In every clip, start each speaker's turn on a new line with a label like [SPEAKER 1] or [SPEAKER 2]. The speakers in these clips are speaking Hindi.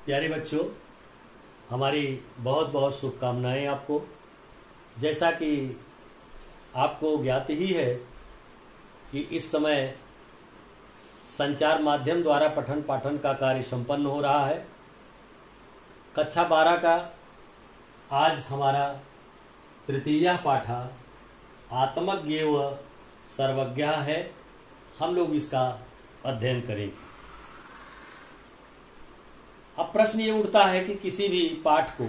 [SPEAKER 1] प्यारे बच्चों, हमारी बहुत बहुत शुभकामनाएं आपको। जैसा कि आपको ज्ञात ही है कि इस समय संचार माध्यम द्वारा पठन पाठन का कार्य संपन्न हो रहा है। कक्षा 12 का आज हमारा तृतीय पाठा आत्मज्ञेव सर्वज्ञ है। हम लोग इसका अध्ययन करेंगे। अब प्रश्न ये उठता है कि किसी भी पाठ को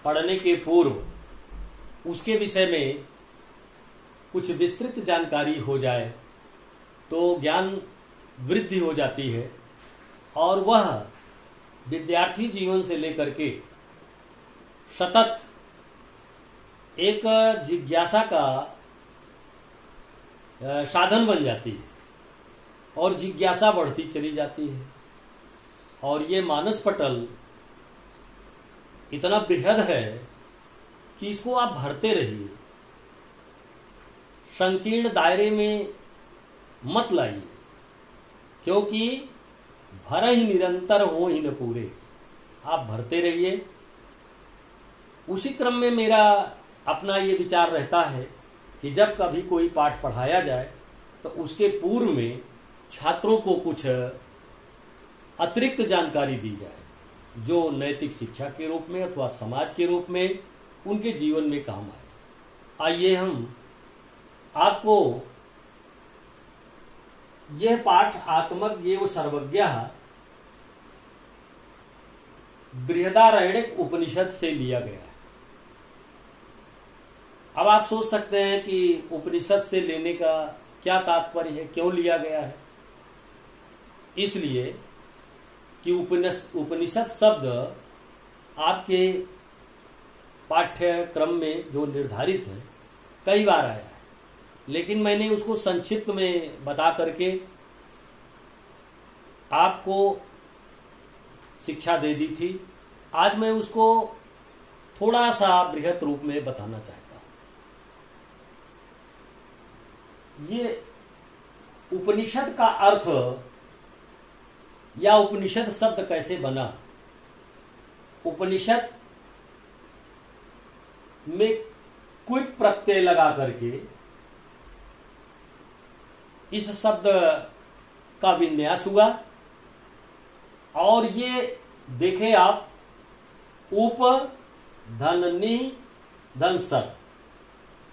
[SPEAKER 1] पढ़ने के पूर्व उसके विषय में कुछ विस्तृत जानकारी हो जाए तो ज्ञान वृद्धि हो जाती है और वह विद्यार्थी जीवन से लेकर के सतत एक जिज्ञासा का साधन बन जाती है और जिज्ञासा बढ़ती चली जाती है। और ये मानस पटल इतना बृहद है कि इसको आप भरते रहिए, संकीर्ण दायरे में मत लाइए, क्योंकि भर ही निरंतर हो ही न पूरे। आप भरते रहिए। उसी क्रम में मेरा अपना ये विचार रहता है कि जब कभी कोई पाठ पढ़ाया जाए तो उसके पूर्व में छात्रों को कुछ अतिरिक्त जानकारी दी जाए जो नैतिक शिक्षा के रूप में अथवा समाज के रूप में उनके जीवन में काम आए। आइए हम आपको यह पाठ आत्मज्ञेव सर्वज्ञ बृहदारण्यक उपनिषद से लिया गया है। अब आप सोच सकते हैं कि उपनिषद से लेने का क्या तात्पर्य है, क्यों लिया गया है। इसलिए कि उपनिषद शब्द आपके पाठ्यक्रम में जो निर्धारित है कई बार आया है, लेकिन मैंने उसको संक्षिप्त में बता करके आपको शिक्षा दे दी थी। आज मैं उसको थोड़ा सा बृहत रूप में बताना चाहता हूं। ये उपनिषद का अर्थ या उपनिषद शब्द कैसे बना। उपनिषद में क्विट प्रत्यय लगा करके इस शब्द का विन्यास हुआ और ये देखें आप, उप धननी धन सत,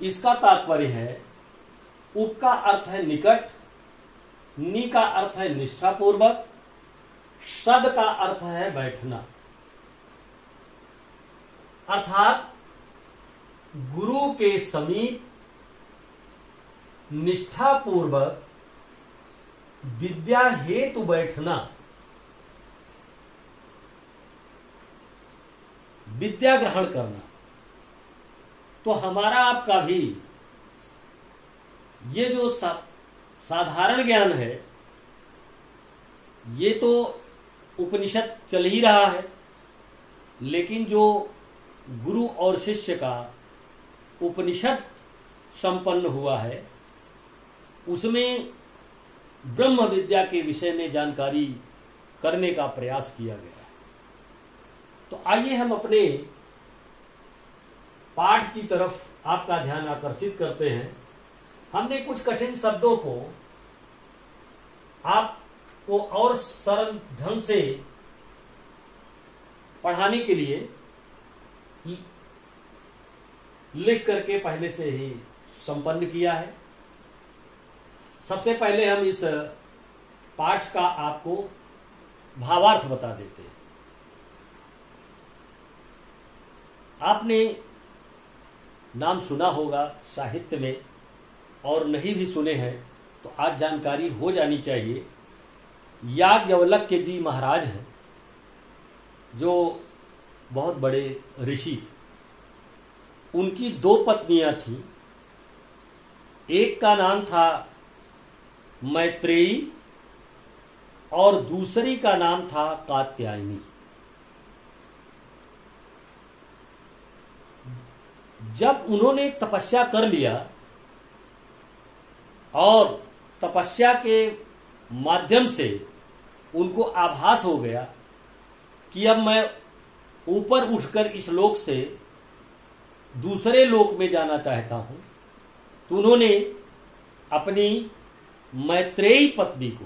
[SPEAKER 1] इसका तात्पर्य है उप का अर्थ है निकट, नी का अर्थ है निष्ठापूर्वक, सद का अर्थ है बैठना। अर्थात गुरु के समीप निष्ठापूर्वक विद्या हेतु बैठना, विद्या ग्रहण करना। तो हमारा आपका भी ये जो साधारण ज्ञान है ये तो उपनिषद चल ही रहा है, लेकिन जो गुरु और शिष्य का उपनिषद संपन्न हुआ है उसमें ब्रह्म विद्या के विषय में जानकारी करने का प्रयास किया गया है। तो आइए हम अपने पाठ की तरफ आपका ध्यान आकर्षित करते हैं। हमने कुछ कठिन शब्दों को आपको और सरल ढंग से पढ़ाने के लिए लिख करके पहले से ही संपन्न किया है। सबसे पहले हम इस पाठ का आपको भावार्थ बता देते हैं। आपने नाम सुना होगा साहित्य में और नहीं भी सुने हैं तो आज जानकारी हो जानी चाहिए। याज्ञवल्क्य जी महाराज हैं जो बहुत बड़े ऋषि थे। उनकी 2 पत्नियां थीं। एक का नाम था मैत्रेयी और दूसरी का नाम था कात्यायनी। जब उन्होंने तपस्या कर लिया और तपस्या के माध्यम से उनको आभास हो गया कि अब मैं ऊपर उठकर इस लोक से दूसरे लोक में जाना चाहता हूं, तो उन्होंने अपनी मैत्रेयी पत्नी को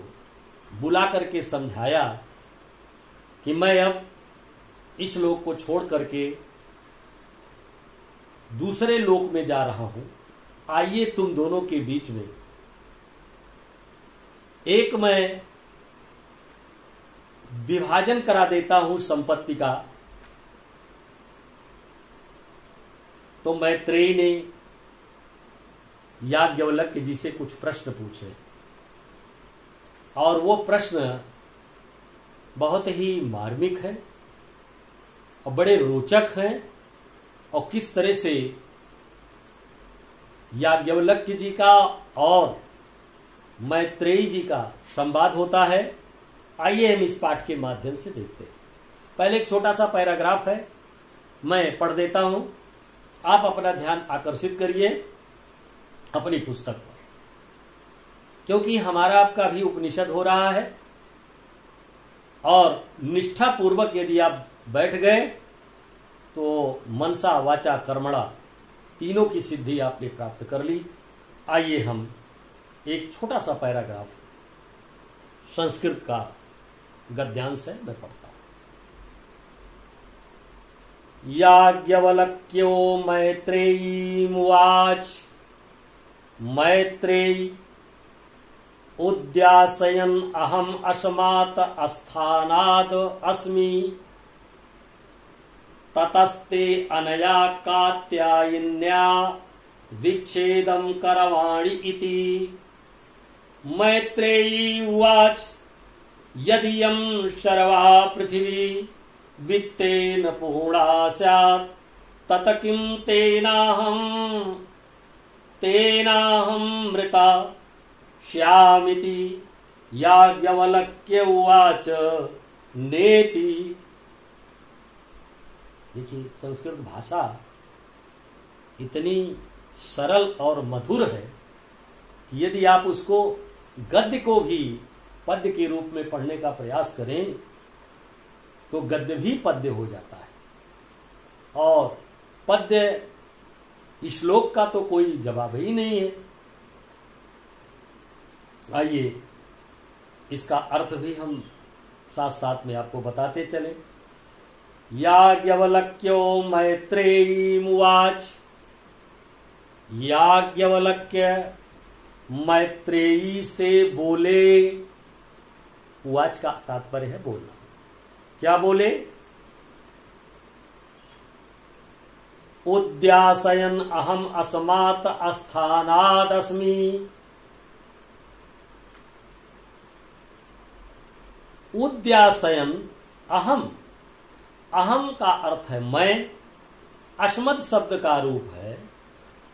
[SPEAKER 1] बुला करके समझाया कि मैं अब इस लोक को छोड़ करके दूसरे लोक में जा रहा हूं। आइए तुम दोनों के बीच में एक मैं विभाजन करा देता हूं संपत्ति का। तो मैत्रेयी ने याज्ञवल्क्य जी से कुछ प्रश्न पूछे और वो प्रश्न बहुत ही मार्मिक है और बड़े रोचक हैं। और किस तरह से याज्ञवल्क्य जी का और मैत्रेयी जी का संवाद होता है, आइए हम इस पाठ के माध्यम से देखते हैं। पहले एक छोटा सा पैराग्राफ है, मैं पढ़ देता हूं, आप अपना ध्यान आकर्षित करिए अपनी पुस्तक पर, क्योंकि हमारा आपका भी उपनिषद हो रहा है और निष्ठा पूर्वक यदि आप बैठ गए तो मनसा वाचा कर्मणा तीनों की सिद्धि आपने प्राप्त कर ली। आइए हम एक छोटा सा पैराग्राफ संस्कृत का गद्यांश है, मैं पढ़ता हूं। याज्ञवल्क्यो मैत्रेयीमुवाच मैत्रेयी उद्यासयन् अहम् अस्मात् अस्थानाद् अस्मि ततस्ते अनया कात्यायन्या विच्छेदं करवाणि इति। मैत्रेयी उवाच यदियं शर्वा पृथिवी वित्तेन पूर्णा स्यात् तत किं तेनाहं मृता श्यामिति। याज्ञवल्क्य उवाच नेति। देखिए, संस्कृत भाषा इतनी सरल और मधुर है कि यदि आप उसको गद्य को भी पद्य के रूप में पढ़ने का प्रयास करें तो गद्य भी पद्य हो जाता है और पद्य श्लोक का तो कोई जवाब ही नहीं है। आइए इसका अर्थ भी हम साथ साथ में आपको बताते चले। याज्ञवल्क्यो मैत्रेयीमुवाच। याज्ञवल्क्य मैत्रेयी से बोले। उवाच का तात्पर्य है बोलना। क्या बोले? उद्यासयन् अहम् अस्मात् अस्थानाद् अस्मि। उद्यासयन् अहम्। अहम का अर्थ है मैं, अस्मद् शब्द का रूप है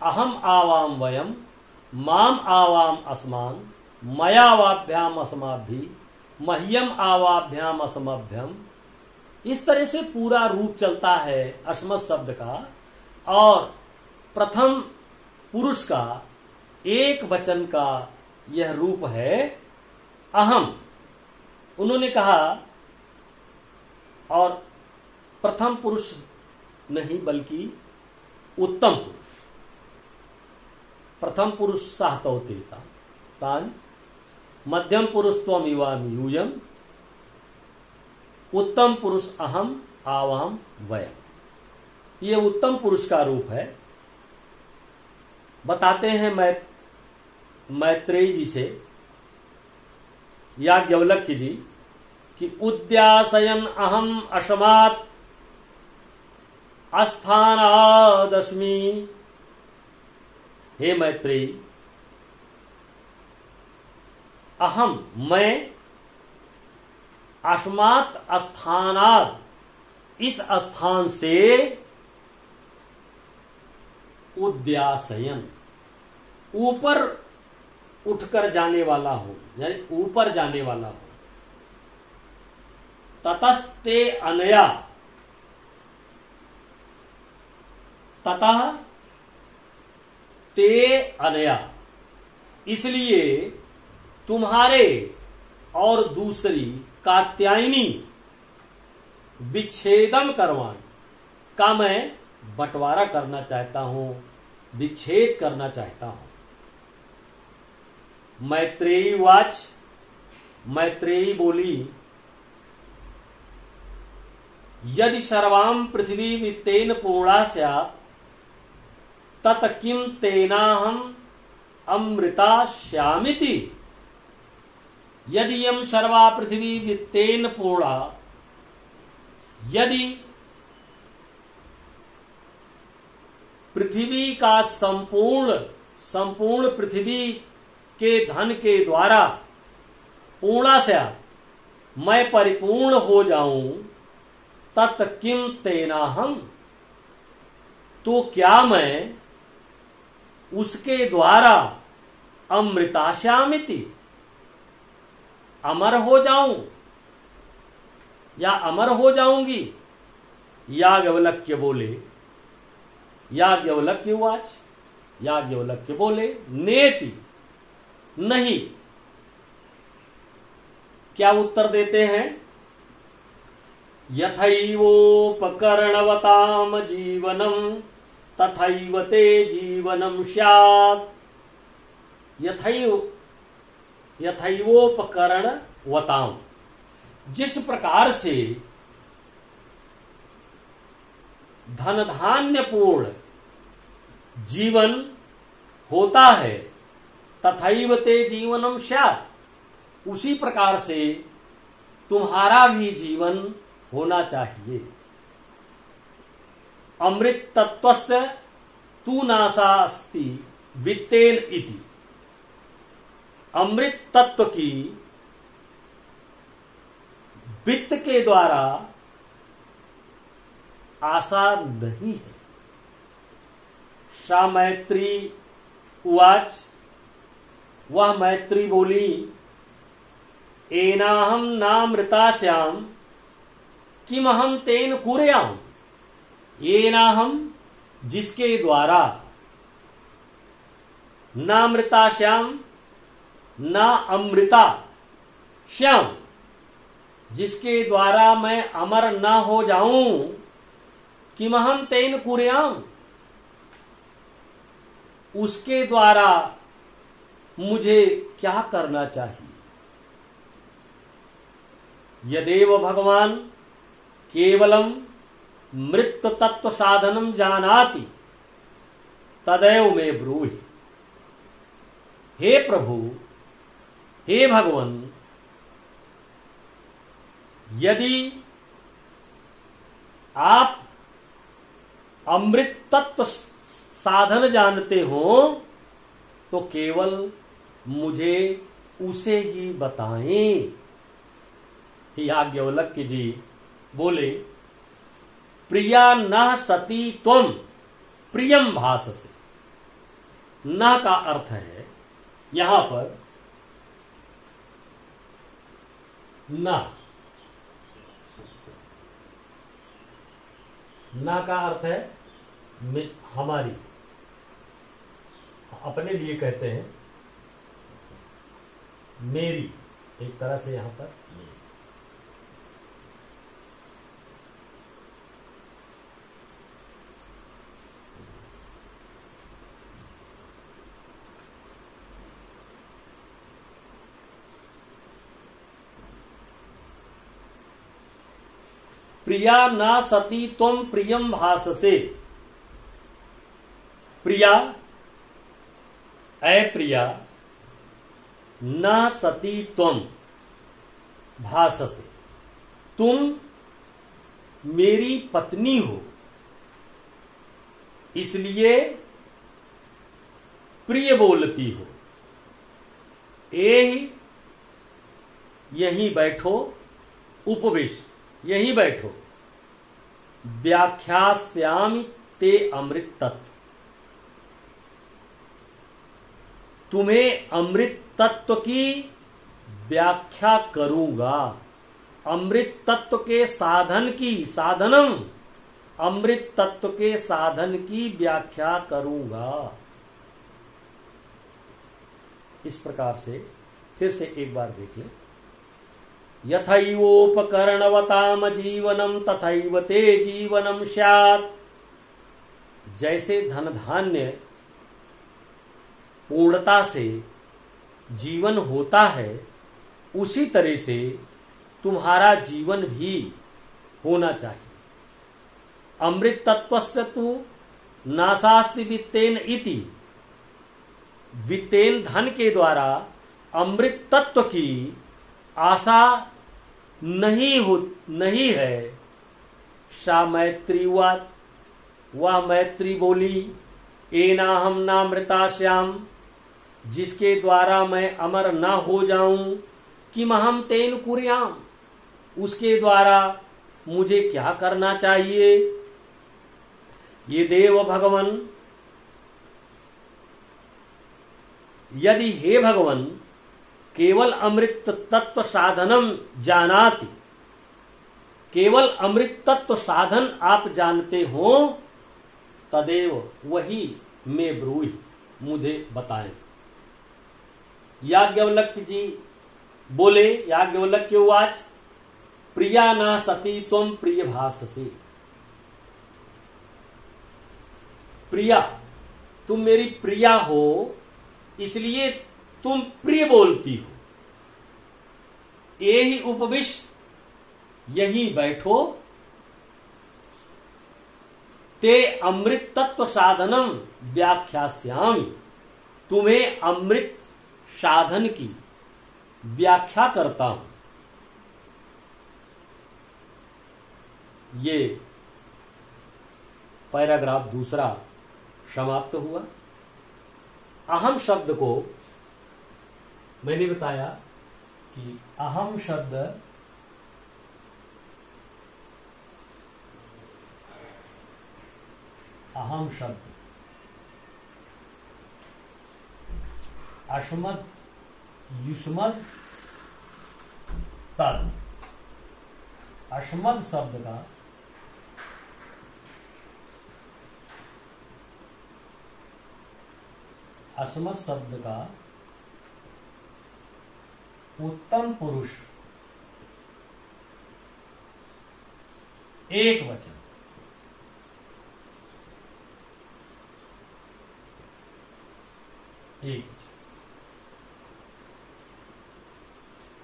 [SPEAKER 1] अहम आवाम वयम, माम आवाम अस्मान, मया वाभ्याम अस्माभि, मह्यम आवाभ्याम असमभ्यम। इस तरह से पूरा रूप चलता है अस्मत् शब्द का। और प्रथम पुरुष का एक वचन का यह रूप है अहम। उन्होंने कहा, और प्रथम पुरुष नहीं बल्कि उत्तम पुरुष। प्रथम पुरुष साहतौ तेता तान, मध्यम पुरुष त्वम इवाम यूयम, उत्तम पुरुष अहम आवाम वयम। ये उत्तम पुरुष का रूप है। बताते हैं मैत्रेयी जी से याज्ञवल्क्य जी कि उद्यासयन् अहम् अस्मात् अस्थानाद् अस्मि। हे मैत्रेयी, अहम मैं, अस्मात् अस्थानाद् इस स्थान से, उद्यासयन् ऊपर उठकर जाने वाला हूं, यानी ऊपर जाने वाला हूं। ततस्ते अनया, ततः ते अनया, इसलिए तुम्हारे और दूसरी कात्यायनी विच्छेदम करवाण का मैं बंटवारा करना चाहता हूं, विच्छेद करना चाहता हूं। मैत्रेयी उवाच, मैत्रेयी बोली, यदि सर्वां पृथ्वी वित्तेन पूर्णा स्यात् तत् किं तेनाहम् अमृतास्यामिति। यदि यं सर्वा पृथ्वी वित्तेन पूर्णा, यदि पृथ्वी का संपूर्ण पृथ्वी के धन के द्वारा पूर्णा से मैं परिपूर्ण हो जाऊं, तत् किम तेनाहम, तो क्या मैं उसके द्वारा अमृताश्यामिति, अमर हो जाऊं या अमर हो जाऊंगी। याज्ञवल्क्य बोले, याज्ञवल्क्य उवाच, याज्ञवल्क्य बोले, नेति, नहीं। क्या उत्तर देते हैं? यथैवोपकरणवताम जीवनम तथैव ते जीवनम स्यात्। यथैवोपकरणवताम, जिस प्रकार से धन धान्य पूर्ण जीवन होता है, तथैव ते जीवनम स्यात्, उसी प्रकार से तुम्हारा भी जीवन होना चाहिए। अमृत तत्वस्य तु नाशास्ति वित्तेन इति। अमृत तत्व की वित्त के द्वारा आशा नहीं है। सा मैत्री उवाच, वह मैत्री बोली, एनाहम नामृतास्याम किमहम तेन कुर्याम। एनाहम, जिसके द्वारा, नामृताश्याम, ना अमृता श्याम, जिसके द्वारा मैं अमर न हो जाऊं, किमहम तेन कुर्याम, उसके द्वारा मुझे क्या करना चाहिए। यदेव भगवान केवलम मृत तत्व साधनम जानाति तदैव मे ब्रूहि। हे प्रभु, हे भगवान, यदि आप अमृत तत्व साधन जानते हो तो केवल मुझे उसे ही बताएं। याज्ञवल्क्य जी बोले, प्रिया न सती त्वम प्रियम भाससे। न का अर्थ है यहां पर न का अर्थ है हमारी, अपने लिए कहते हैं मेरी, एक तरह से यहां पर मेरी। प्रिया न सती त्वम प्रियम भाससे। प्रिया, अप्रिया, न सती त्वम भासते, तुम मेरी पत्नी हो, इसलिए प्रिय बोलती हो। यहीं बैठो, उपवेश, यहीं बैठो। व्याख्यास्यामि ते अमृत तत्व, तुम्हें अमृत तत्व की व्याख्या करूंगा। अमृत तत्व के साधन की, साधनम, अमृत तत्व के साधन की व्याख्या करूंगा। इस प्रकार से फिर से एक बार देख लें। यथैवोपकरणवताम जीवनम तथैव ते जीवनम स्यात्। जैसे धन धान्य पूर्णता से जीवन होता है, उसी तरह से तुम्हारा जीवन भी होना चाहिए। अमृत तत्वस्य तु नाशास्ति वित्तेन इति। वित्तेन धन के द्वारा अमृत तत्व की आशा नहीं है। सा मैत्री उवाच। वह मैत्री बोली, एनाहम नामृतास्याम, जिसके द्वारा मैं अमर न हो जाऊं, किमहम तेन कुर्याम, उसके द्वारा मुझे क्या करना चाहिए। ये देव भगवन, यदि हे भगवन केवल अमृत तत्व साधनम जानाति, केवल अमृत तत्व साधन आप जानते हो, तदेव वही मैं ब्रूहि, मुझे बताएं। याज्ञवल्क्य जी बोले, याज्ञवल्क्य उवाच, प्रिया न सती त्वं प्रिय भाससे। प्रिया, तुम मेरी प्रिया हो, इसलिए तुम प्रिय बोलती हो। यही उपविश, यही बैठो, ते अमृत तत्व साधनम व्याख्यास्यामि, तुम्हें अमृत साधन की व्याख्या करता हूं। ये पैराग्राफ दूसरा समाप्त हुआ। अहम शब्द को मैंने बताया कि अहम शब्द अश्मद युष्मद तद। अश्मद शब्द का उत्तम पुरुष एक वचन,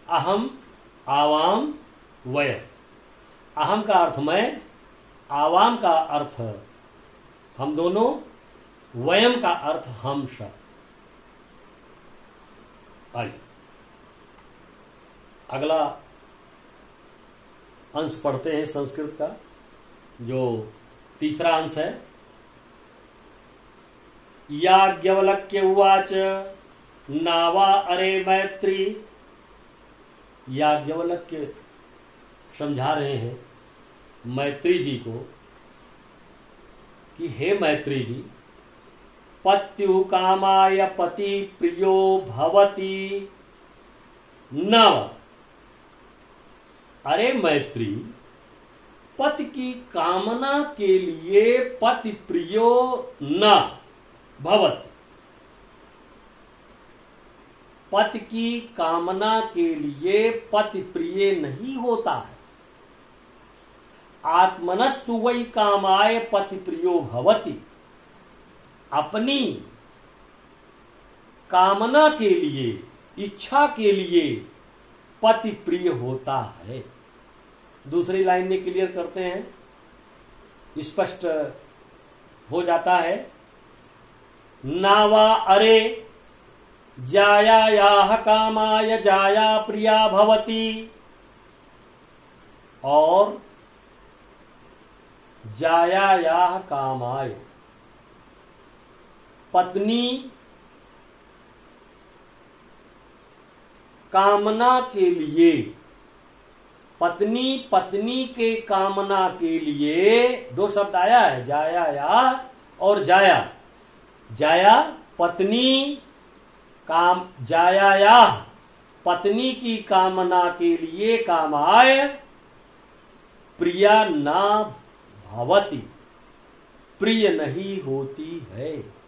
[SPEAKER 1] अहम आवाम वयम। अहम का अर्थ मैं, आवाम का अर्थ हम दोनों, वयम का अर्थ हम सब। आइए अगला अंश पढ़ते हैं संस्कृत का, जो तीसरा अंश है। याज्ञवल्क्य उवाच नावा अरे मैत्री। याज्ञवल्क्य समझा रहे हैं मैत्री जी को कि हे मैत्री जी, पत्यु कामाय पति प्रियो भवति नव। अरे मैत्री, पति की कामना के लिए पति प्रियो न भवति। पति की कामना के लिए पति प्रिय नहीं होता है। आत्मनस्तु वै कामाय पति प्रियो भवति। अपनी कामना के लिए, इच्छा के लिए पति प्रिय होता है। दूसरी लाइन में क्लियर करते हैं, स्पष्ट हो जाता है। नावा अरे जायायाह कामाय जाया प्रिया भवति, और जायायाह कामाय पत्नी कामना के लिए, पत्नी के कामना के लिए, दो शब्द आया है, जाया या और जाया। जाया पत्नी काम, जाया या पत्नी की कामना के लिए कामाय प्रिया ना भवति, प्रिय नहीं होती है।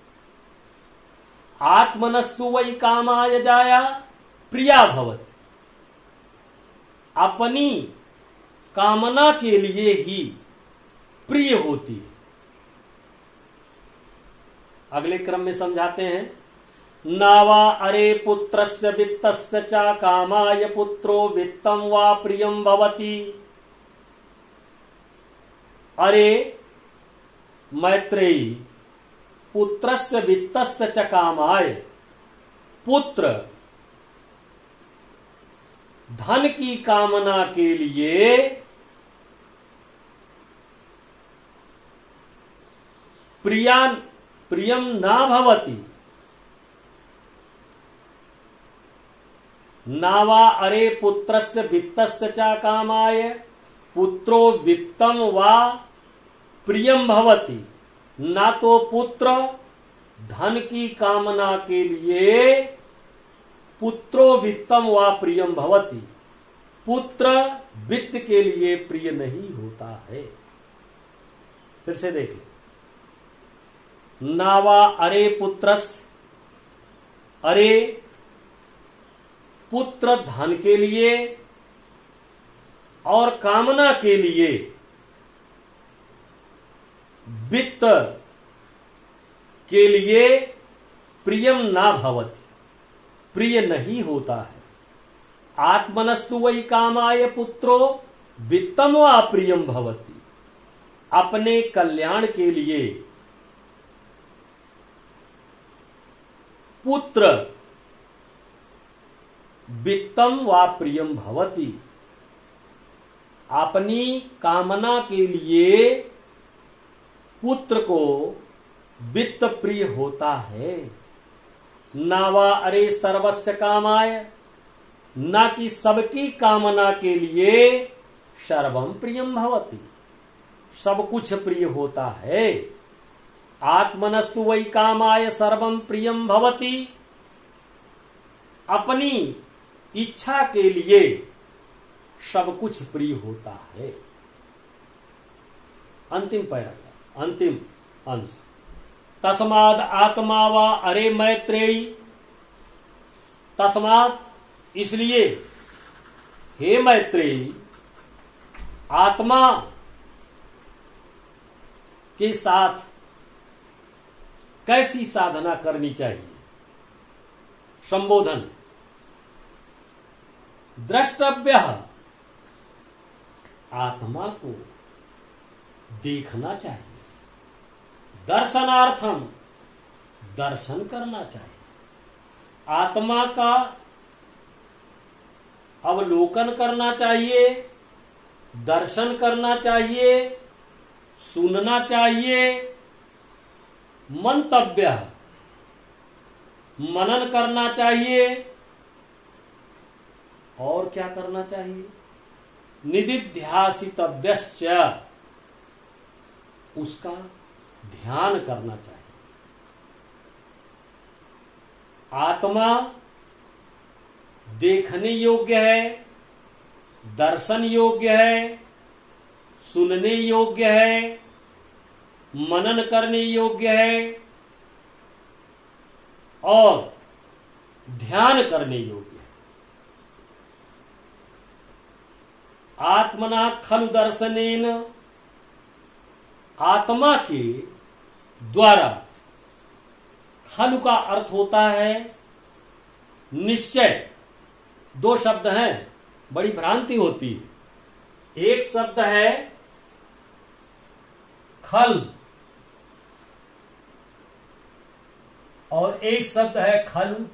[SPEAKER 1] आत्मनस्तु वै कामाय जाया प्रिया भवति। अपनी कामना के लिए ही प्रिय होती है। अगले क्रम में समझाते हैं, नावा अरे पुत्रस्य वित्तस्य च कामाय पुत्रो वित्तम वा प्रियम भवति। अरे मैत्रेयी, पुत्रस्य वित्तस्य च कामाय, पुत्र धन की कामना के लिए प्रियम ना भवति। नावा अरे पुत्रस्य वित्तस्य च कामाय पुत्रो वित्तम वा प्रियम भवति। ना तो पुत्र धन की कामना के लिए पुत्रो वित्तम वा प्रियम भवति, पुत्र वित्त के लिए प्रिय नहीं होता है। फिर से देख ले, नावा अरे पुत्रस, अरे पुत्र धन के लिए और कामना के लिए वित्त के लिए प्रियम ना भवति, प्रिय नहीं होता है। आत्मनस्तु वही कामाय पुत्रो वित्तम वा प्रियम भवति। अपने कल्याण के लिए पुत्र वित्तम वा प्रियम भवति, अपनी कामना के लिए पुत्र को वित्त प्रिय होता है। नावा अरे सर्वस्य कामाय, ना कि सबकी कामना के लिए सर्वम प्रियम भवति, सब कुछ प्रिय होता है। आत्मनस्तु वै कामाय सर्वम प्रियम भवति। अपनी इच्छा के लिए सब कुछ प्रिय होता है। अंतिम पैराग्राफ, अंतिम अंश, तस्माद आत्मा वा अरे मैत्रेयी। तस्माद इसलिए हे मैत्रेयी, आत्मा के साथ कैसी साधना करनी चाहिए। संबोधन, द्रष्टव्य, आत्मा को देखना चाहिए। दर्शनार्थम, दर्शन करना चाहिए। आत्मा का अवलोकन करना चाहिए, दर्शन करना चाहिए, सुनना चाहिए। मंतव्य, मनन करना चाहिए। और क्या करना चाहिए? निदिध्यासितव्यश्च, उसका ध्यान करना चाहिए। आत्मा देखने योग्य है, दर्शन योग्य है, सुनने योग्य है, मनन करने योग्य है और ध्यान करने योग्य है। आत्मना खलु दर्शनेन, आत्मा के द्वारा, खलु का अर्थ होता है निश्चय। दो शब्द हैं, बड़ी भ्रांति होती है। एक शब्द है खल और एक शब्द है खलु।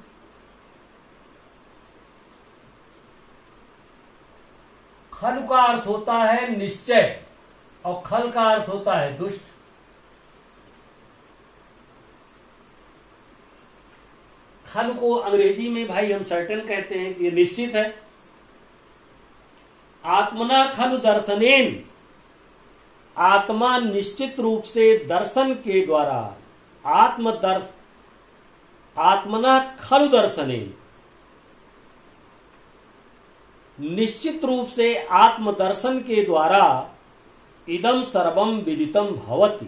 [SPEAKER 1] खलु का अर्थ होता है निश्चय और खल का अर्थ होता है दुष्ट। खल को अंग्रेजी में भाई हम सर्टेन कहते हैं कि ये निश्चित है। आत्मना खलु दर्शनेन, आत्मा निश्चित रूप से दर्शन के द्वारा, आत्मना खलु दर्शनेन, निश्चित रूप से आत्मदर्शन के द्वारा इदम सर्वम विदितम भवति,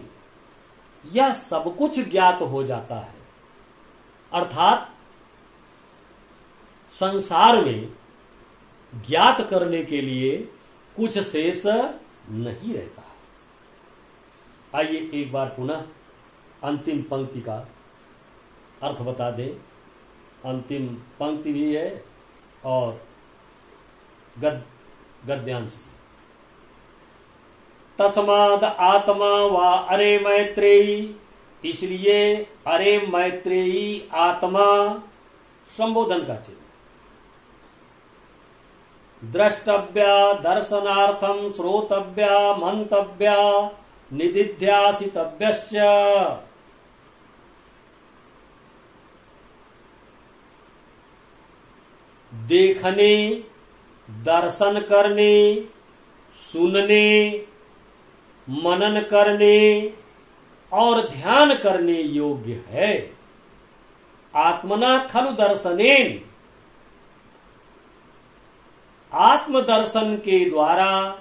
[SPEAKER 1] यह सब कुछ ज्ञात हो जाता है। अर्थात संसार में ज्ञात करने के लिए कुछ शेष नहीं रहता। आइए एक बार पुनः अंतिम पंक्ति का अर्थ बता दें। अंतिम पंक्ति भी है और गद्यांश भी। तस्माद आत्मा वा अरे मैत्रेयी, इसलिए अरे मैत्रेयी आत्मा संबोधन का चिन्ह। द्रष्टव्या दर्शनार्थम श्रोतव्या मंतव्या निदिध्यासितव्यश्च। देखने, दर्शन करने, सुनने, मनन करने और ध्यान करने योग्य है। आत्मना खलु दर्शनेन, आत्मदर्शन के द्वारा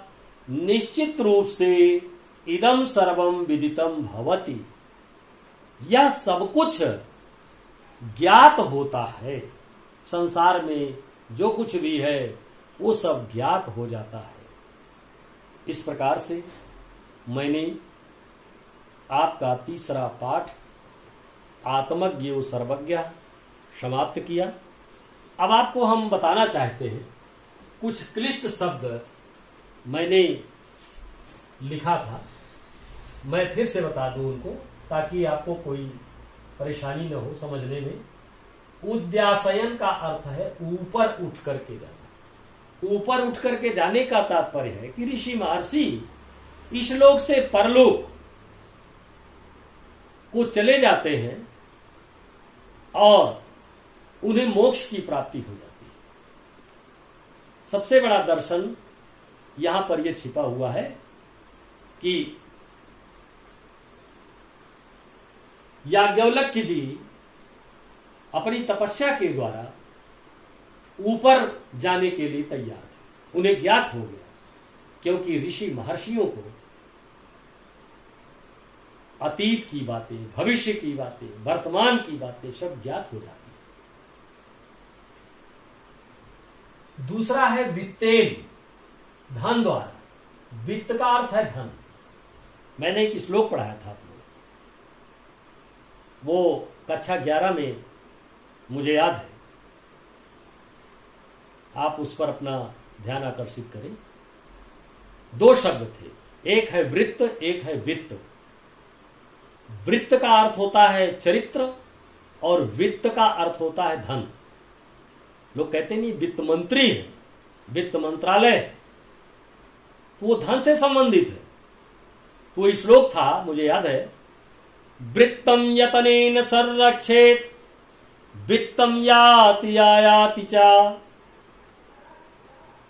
[SPEAKER 1] निश्चित रूप से इदम सर्वम विदितम भवति, यह सब कुछ ज्ञात होता है। संसार में जो कुछ भी है वो सब ज्ञात हो जाता है। इस प्रकार से मैंने आपका तीसरा पाठ आत्मज्ञ सर्वज्ञ समाप्त किया। अब आपको हम बताना चाहते हैं कुछ क्लिष्ट शब्द मैंने लिखा था, मैं फिर से बता दूं उनको ताकि आपको कोई परेशानी न हो समझने में। उद्यासयन का अर्थ है ऊपर उठ करके जाना। ऊपर उठ करके जाने का तात्पर्य है कि ऋषि महर्षि इस लोक से परलोक को चले जाते हैं और उन्हें मोक्ष की प्राप्ति हो जाती है। सबसे बड़ा दर्शन यहां पर यह छिपा हुआ है कि याज्ञवल्क्य जी अपनी तपस्या के द्वारा ऊपर जाने के लिए तैयार थे। उन्हें ज्ञात हो गया क्योंकि ऋषि महर्षियों को अतीत की बातें, भविष्य की बातें, वर्तमान की बातें सब ज्ञात हो जाती है। दूसरा है वित्तेन, धन द्वारा। वित्त का अर्थ है धन। मैंने एक श्लोक पढ़ाया था आपको, वो कक्षा 11 में मुझे याद है, आप उस पर अपना ध्यान आकर्षित करें। 2 शब्द थे, एक है वृत्त, एक है वित्त। वृत्त का अर्थ होता है चरित्र और वित्त का अर्थ होता है धन। लोग कहते नहीं वित्त मंत्री है, वित्त मंत्रालय है, तो वो धन से संबंधित है। तो ये श्लोक था, मुझे याद है, वृत्तम यतनेन संरक्षेत वित्तम याति यायाति च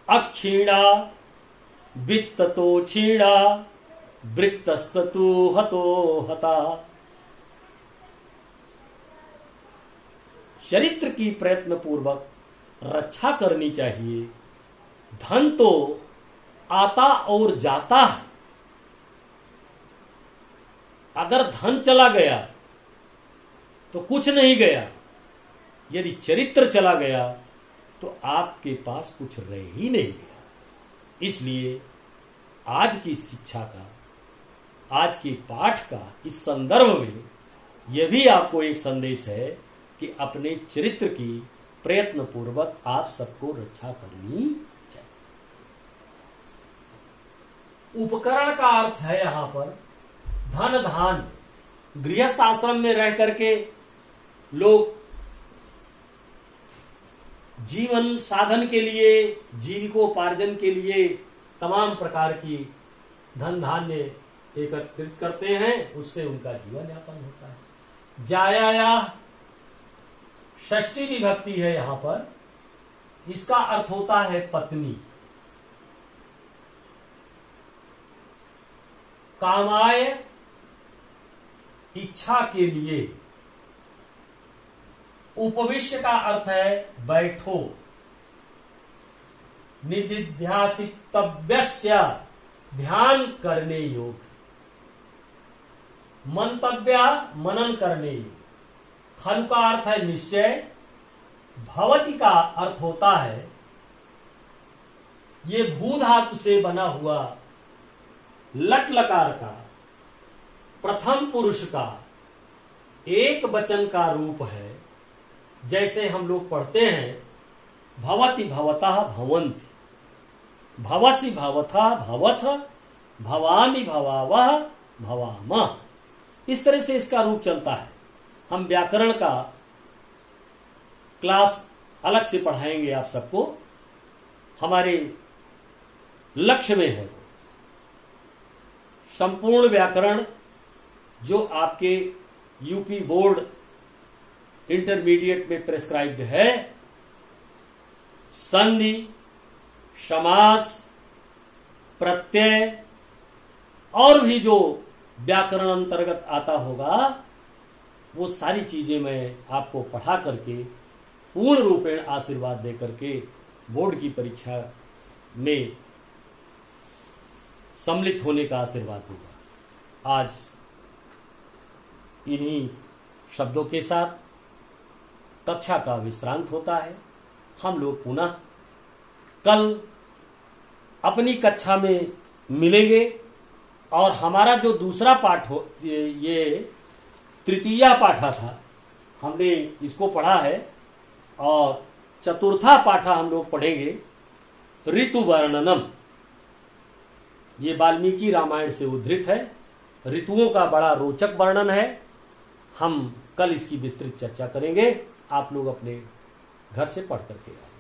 [SPEAKER 1] अक्षीणा वित्ततो क्षीणा वृत्तस्ततु हतो हता। चरित्र की प्रयत्न पूर्वक रक्षा करनी चाहिए। धन तो आता और जाता है। अगर धन चला गया तो कुछ नहीं गया, यदि चरित्र चला गया तो आपके पास कुछ रह ही नहीं गया। इसलिए आज की शिक्षा का, आज के पाठ का इस संदर्भ में यह भी आपको एक संदेश है कि अपने चरित्र की प्रयत्न पूर्वक आप सबको रक्षा करनी चाहिए। उपकरण का अर्थ है यहां पर धन धान। गृहस्थ आश्रम में रह करके लोग जीवन साधन के लिए, जीविकोपार्जन के लिए तमाम प्रकार की धन धान्य एकत्रित करते हैं, उससे उनका जीवन यापन होता है। जायाया षष्ठी विभक्ति है यहां पर, इसका अर्थ होता है पत्नी। कामाय इच्छा के लिए। उपविश्य का अर्थ है बैठो। निदिध्यासितव्यस्य ध्यान करने योग्य। मंतव्या मनन करने योग्य। खलु का अर्थ है निश्चय। भवति का अर्थ होता है ये भू धातु से बना हुआ लट लकार का प्रथम पुरुष का एक वचन का रूप है। जैसे हम लोग पढ़ते हैं भवति भवतः भवन्ति, भवसि भवथा भवथ, भवामि भवावह भवामः। इस तरह से इसका रूप चलता है। हम व्याकरण का क्लास अलग से पढ़ाएंगे आप सबको, हमारे लक्ष्य में है संपूर्ण व्याकरण जो आपके यूपी बोर्ड इंटरमीडिएट में प्रेस्क्राइब्ड है। संधि, समास, प्रत्यय और भी जो व्याकरण अंतर्गत आता होगा वो सारी चीजें मैं आपको पढ़ा करके पूर्ण रूपेण आशीर्वाद दे करके बोर्ड की परीक्षा में सम्मिलित होने का आशीर्वाद दूंगा। आज इन्हीं शब्दों के साथ कक्षा का विश्रांत होता है। हम लोग पुनः कल अपनी कक्षा में मिलेंगे और हमारा जो दूसरा पाठ हो, ये तृतीया पाठा था, हमने इसको पढ़ा है और चतुर्था पाठा हम लोग पढ़ेंगे ऋतु वर्णनम। ये वाल्मीकि रामायण से उद्धृत है। ऋतुओं का बड़ा रोचक वर्णन है। हम कल इसकी विस्तृत चर्चा करेंगे। आप लोग अपने घर से पढ़ करके आए।